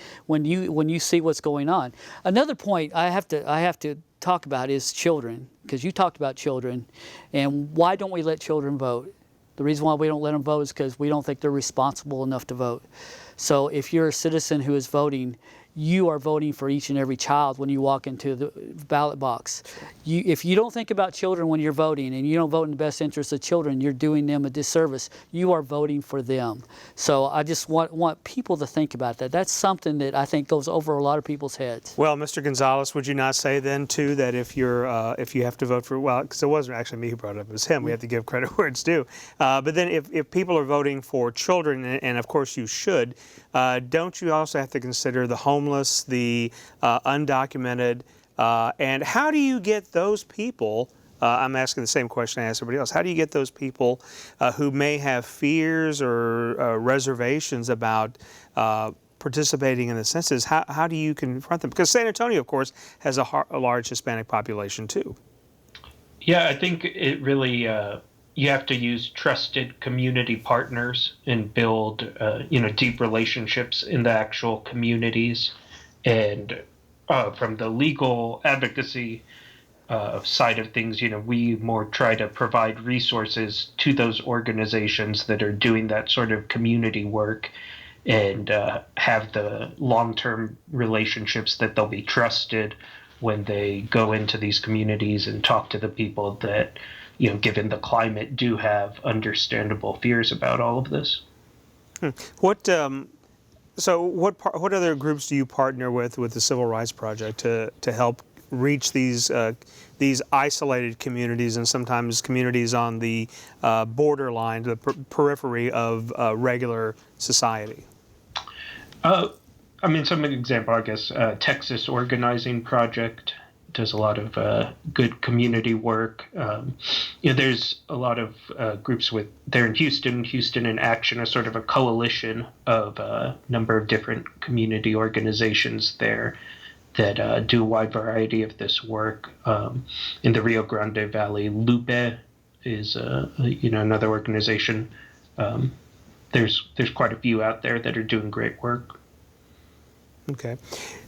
you see what's going on. Another point I have to talk about is children, because you talked about children, and why don't we let children vote? The reason why we don't let them vote is because we don't think they're responsible enough to vote. So if you're a citizen who is voting, you are voting for each and every child when you walk into the ballot box. If you don't think about children when you're voting and you don't vote in the best interest of children, you're doing them a disservice. You are voting for them. So I just want people to think about that. That's something that I think goes over a lot of people's heads. Well, Mr. Gonzalez, would you not say then too that if you have to vote for, well, because it wasn't actually me who brought it up, it was him. We have to give credit where it's due. But then if people are voting for children, and of course you should, don't you also have to consider the homeless, the undocumented, and how do you get those people? I'm asking the same question I asked everybody else. How do you get those people who may have fears or reservations about participating in the census? How do you confront them? Because San Antonio, of course, has a large Hispanic population too. Yeah, I think it really you have to use trusted community partners and build deep relationships in the actual communities. And from the legal advocacy side of things, we more try to provide resources to those organizations that are doing that sort of community work and have the long-term relationships that they'll be trusted when they go into these communities and talk to the people that, given the climate, do have understandable fears about all of this. What other groups do you partner with the Civil Rights Project to help reach these isolated communities and sometimes communities on the borderline, the periphery of regular society? Some example, I guess, Texas Organizing Project does a lot of good community work. There's a lot of groups they're in Houston. Houston in Action is sort of a coalition of a number of different community organizations there that do a wide variety of this work. In the Rio Grande Valley, Lupe is another organization. There's quite a few out there that are doing great work. Okay.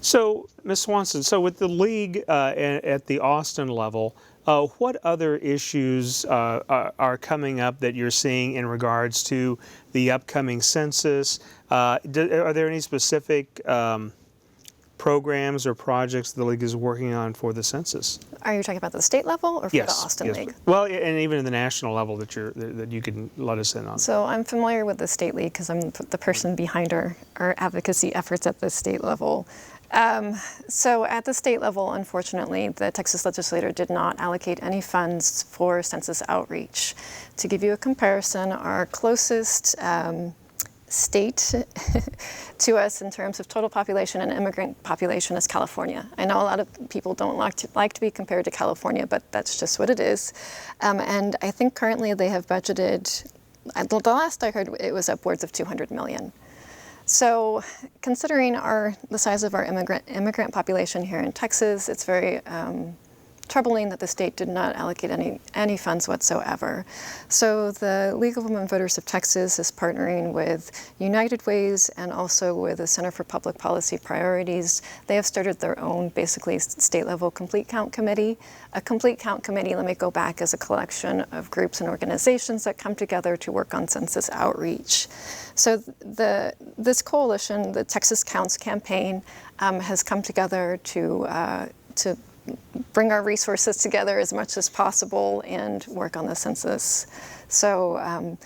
So, Ms. Swanson, with the league at the Austin level, what other issues are coming up that you're seeing in regards to the upcoming census? Are there any specific programs or projects the league is working on for the census? Are you talking about the state level or for the Austin League? Well, and even in the national level that you can let us in on. So I'm familiar with the state league because I'm the person behind our advocacy efforts at the state level. So at the state level, unfortunately, the Texas legislature did not allocate any funds for census outreach. To give you a comparison, our closest state to us in terms of total population and immigrant population is California. I know a lot of people don't like to be compared to California, but that's just what it is. And I think currently they have budgeted, the last I heard, it was upwards of $200 million. So considering the size of our immigrant population here in Texas, it's very troubling that the state did not allocate any funds whatsoever. So the League of Women Voters of Texas is partnering with United Ways and also with the Center for Public Policy Priorities. They have started their own, basically, state-level complete count committee. A complete count committee, let me go back, is a collection of groups and organizations that come together to work on census outreach. So this coalition, the Texas Counts campaign, has come together to bring our resources together as much as possible and work on the census. So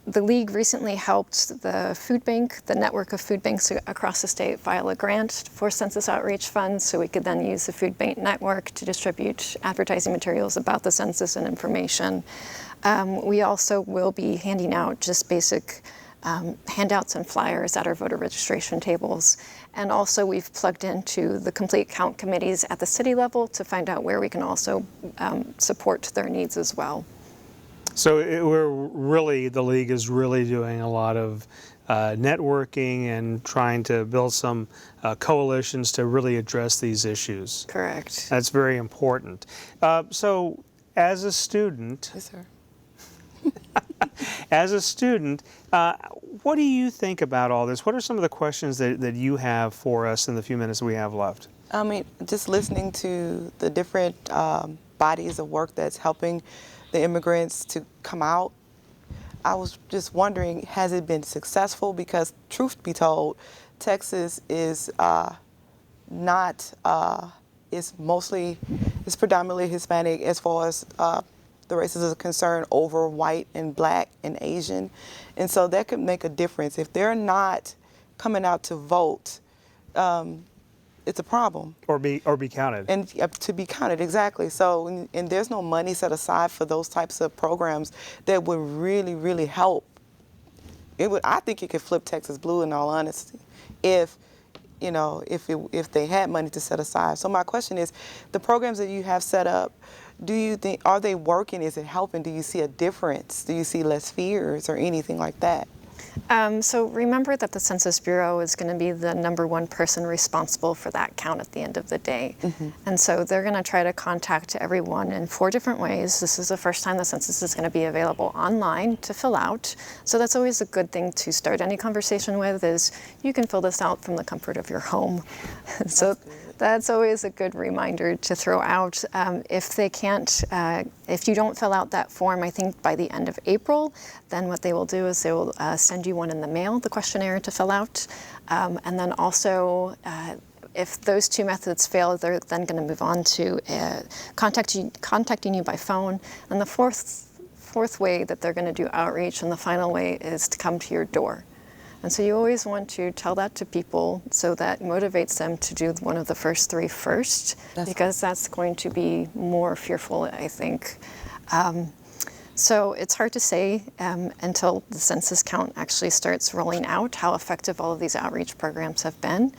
the League recently helped the food bank, the network of food banks across the state, file a grant for census outreach funds so we could then use the food bank network to distribute advertising materials about the census and information. We also will be handing out just basic handouts and flyers at our voter registration tables. And also we've plugged into the complete count committees at the city level to find out where we can also support their needs as well. So the League is really doing a lot of networking and trying to build some coalitions to really address these issues. Correct. That's very important. So as a student, Yes, sir. As a student, what do you think about all this? What are some of the questions that you have for us in the few minutes we have left? I mean, just listening to the different bodies of work that's helping the immigrants to come out, I was just wondering, has it been successful? Because truth be told, Texas is not, it's predominantly Hispanic as far as the races are concerned, over white and black and Asian. And so that could make a difference. If they're not coming out to vote, it's a problem. Or be counted. And to be counted, exactly. So, and there's no money set aside for those types of programs that would really, really help. I think it could flip Texas blue, in all honesty, if they had money to set aside. So my question is, the programs that you have set up, do you think, are they working? Is it helping? Do you see a difference? Do you see less fears or anything like that? So remember that the Census Bureau is going to be the #1 person responsible for that count at the end of the day. And so they're going to try to contact everyone in 4 different ways. This is the first time the census is going to be available online to fill out. So that's always a good thing to start any conversation with, is you can fill this out from the comfort of your home. So that's always a good reminder to throw out. If they can't, if you don't fill out that form, I think by the end of April, then what they will do is they will send you one in the mail, the questionnaire to fill out. And then also, if those 2 methods fail, they're then going to move on to contacting you by phone. And the fourth way that they're going to do outreach, and the final way, is to come to your door. And so you always want to tell that to people, so that motivates them to do one of the first 3 first, because that's going to be more fearful, I think. So it's hard to say until the census count actually starts rolling out how effective all of these outreach programs have been.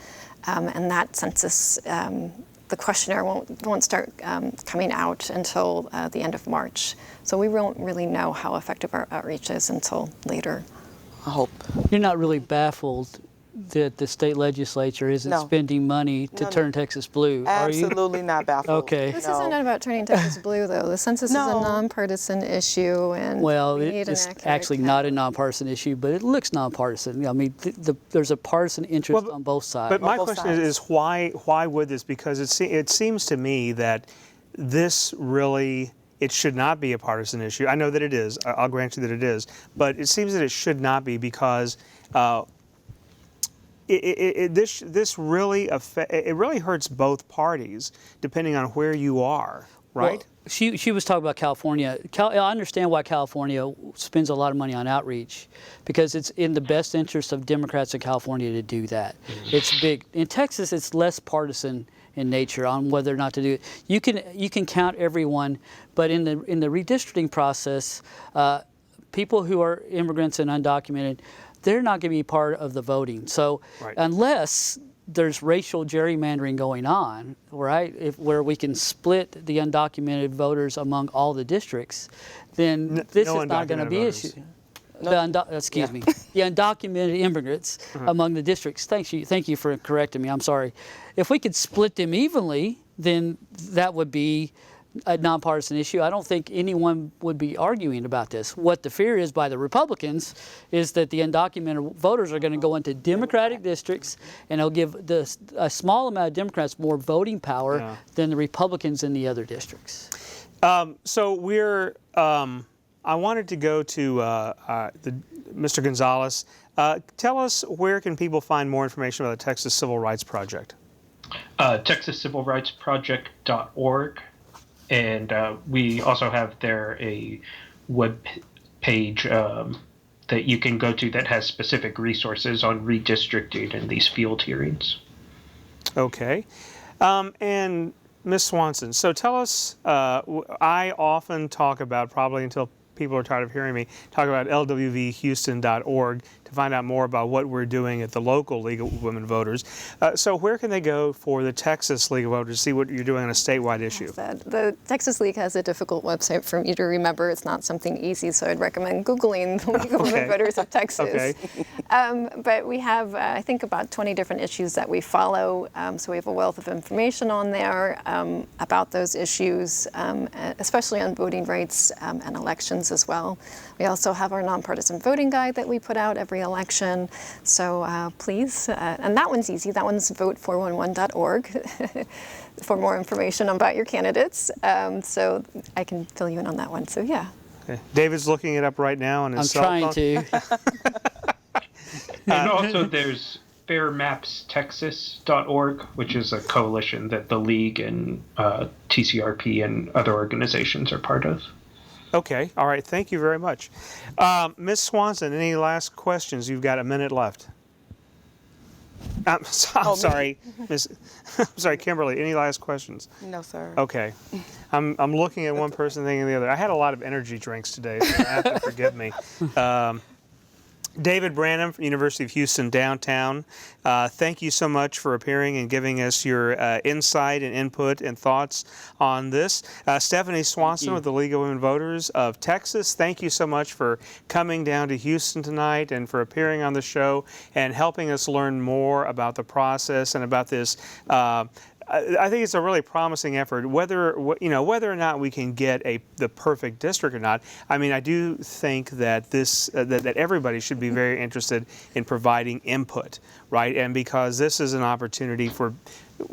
And that census, the questionnaire won't start coming out until the end of March. So we won't really know how effective our outreach is until later. I hope. You're not really baffled that the state legislature isn't spending money to turn Texas blue, are you? Absolutely not baffled. Okay. This isn't about turning Texas blue, though. The census is a nonpartisan issue, and Well, we need it's an accurate actually count. not a nonpartisan issue, but it looks nonpartisan. I mean, there's a partisan interest on both sides. But my both question sides. is why would this? Because it seems to me that this really, it should not be a partisan issue. I know that it is. I'll grant you that it is. But it seems that it should not be, because this really hurts both parties, depending on where you are, right? Well, she was talking about California. I understand why California spends a lot of money on outreach, because it's in the best interest of Democrats in California to do that. It's big. In Texas, it's less partisan in nature on whether or not to do it. You can count everyone, but in the redistricting process, people who are immigrants and undocumented, they're not going to be part of the voting. So unless there's racial gerrymandering going on, right, where we can split the undocumented voters among all the districts, then this is not going to be an issue. The undocumented immigrants among the districts. Thank you for correcting me. I'm sorry. If we could split them evenly, then that would be a nonpartisan issue. I don't think anyone would be arguing about this. What the fear is by the Republicans is that the undocumented voters are going to go into Democratic districts, and it'll give a small amount of Democrats more voting power than the Republicans in the other districts. So I wanted to go to Mr. Gonzalez. Tell us, where can people find more information about the Texas Civil Rights Project? TexasCivilRightsProject.org. And we also have there a web page that you can go to that has specific resources on redistricting and these field hearings. Okay. And Ms. Swanson, so tell us, I often talk about, probably until people are tired of hearing me, talk about lwvhouston.org to find out more about what we're doing at the local League of Women Voters. So where can they go for the Texas League of Voters to see what you're doing on a statewide issue? The Texas League has a difficult website for me to remember. It's not something easy, so I'd recommend Googling the League of Women Voters of Texas. Okay. But we have, I think, about 20 different issues that we follow. So we have a wealth of information on there about those issues, especially on voting rights and elections those as well. We also have our nonpartisan voting guide that we put out every election. So please, and that one's easy. That one's vote411.org for more information about your candidates. So I can fill you in on that one. So yeah. Okay. David's looking it up right now on his cell phone. I'm trying to. And also there's fairmapstexas.org, which is a coalition that the League and TCRP and other organizations are part of. Okay. All right. Thank you very much. Ms. Swanson, any last questions? You've got a minute left. I'm sorry, Miss. I'm sorry, Kimberly. Any last questions? No, sir. Okay. I'm looking at one person thinking the other. I had a lot of energy drinks today, so you have to forgive me. David Branham from University of Houston downtown, thank you so much for appearing and giving us your insight and input and thoughts on this. Stephanie Swanson with the League of Women Voters of Texas, thank you so much for coming down to Houston tonight and for appearing on the show and helping us learn more about the process and about this. I think it's a really promising effort. Whether or not we can get the perfect district or not, I mean, I do think that that everybody should be very interested in providing input, right? And because this is an opportunity for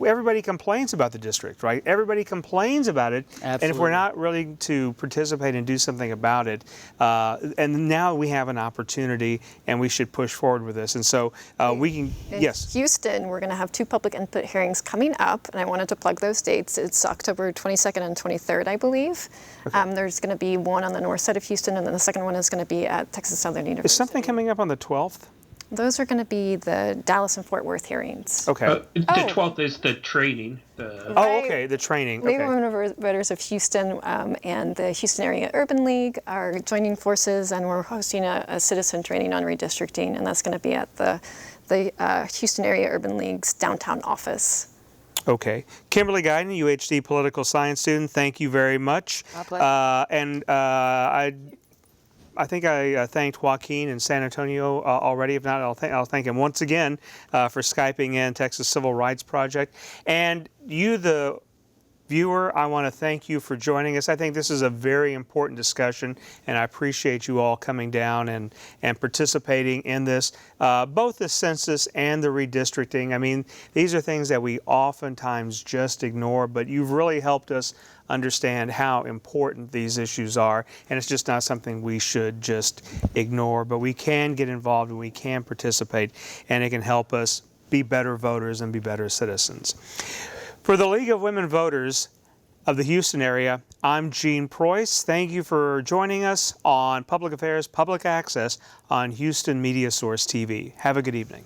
everybody complains about the district, right? Everybody complains about it, Absolutely. and if we're not really to participate and do something about it, and now we have an opportunity, and we should push forward with this. And so we can. Yes. Houston, we're going to have 2 public input hearings coming up, and I wanted to plug those dates. It's October 22nd and 23rd, I believe. Okay. There's going to be one on the north side of Houston, and then the second one is going to be at Texas Southern University. Is something coming up on the 12th? Those are going to be the Dallas and Fort Worth hearings. Okay. The 12th is the training. Oh, okay, the training. League of Okay. Women Voters of Houston and the Houston Area Urban League are joining forces, and we're hosting a citizen training on redistricting, and that's going to be at the Houston Area Urban League's downtown office. Okay. Kimberly Guyton, UHD political science student, thank you very much. My pleasure. I think I thanked Joaquin in San Antonio already. If not, I'll thank him once again for Skyping in Texas Civil Rights Project. And you, the viewer, I want to thank you for joining us. I think this is a very important discussion, and I appreciate you all coming down and participating in this, both the census and the redistricting. I mean, these are things that we oftentimes just ignore, but you've really helped us understand how important these issues are, and it's just not something we should just ignore, but we can get involved and we can participate, and it can help us be better voters and be better citizens. For the League of Women Voters of the Houston area, I'm Gene Preuss. Thank you for joining us on Public Affairs, Public Access on Houston Media Source TV. Have a good evening.